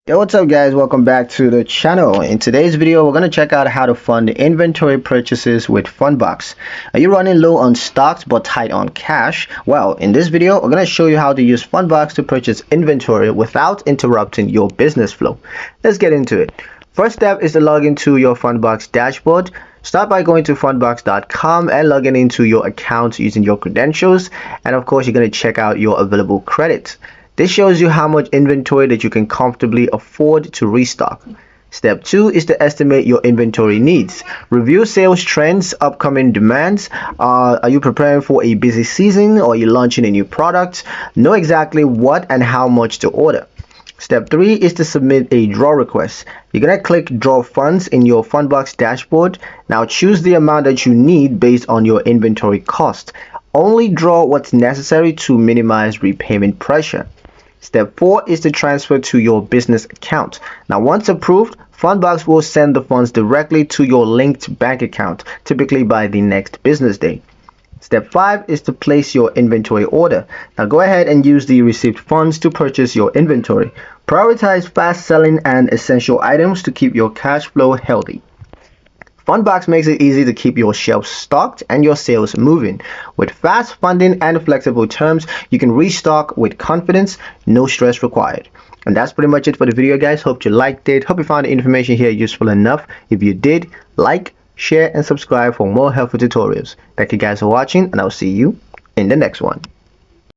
Yo, what's up guys, welcome back to the channel. In today's video we're going to check out how to fund inventory purchases with Fundbox. Are you running low on stocks but tight on cash? Well, in this video we're going to show you how to use Fundbox to purchase inventory without interrupting your business flow. Let's get into it. First step is to log into your Fundbox dashboard. Start by going to fundbox.com and logging into your account using your credentials, and of course you're going to check out your available credits. This shows you how much inventory that you can comfortably afford to restock. Step 2 is to estimate your inventory needs. Review sales trends, upcoming demands. Are you preparing for a busy season, or are you launching a new product? Know exactly what and how much to order. Step 3 is to submit a draw request. You're going to click draw funds in your Fundbox dashboard. Now choose the amount that you need based on your inventory cost. Only draw what's necessary to minimize repayment pressure. Step 4 is to transfer to your business account. Now once approved, Fundbox will send the funds directly to your linked bank account, typically by the next business day. Step 5 is to place your inventory order. Now go ahead and use the received funds to purchase your inventory. Prioritize fast selling and essential items to keep your cash flow healthy. Fundbox makes it easy to keep your shelves stocked and your sales moving. With fast funding and flexible terms, you can restock with confidence, no stress required. And that's pretty much it for the video, guys. Hope you liked it. Hope you found the information here useful enough. If you did, like, share, and subscribe for more helpful tutorials. Thank you guys for watching, and I'll see you in the next one.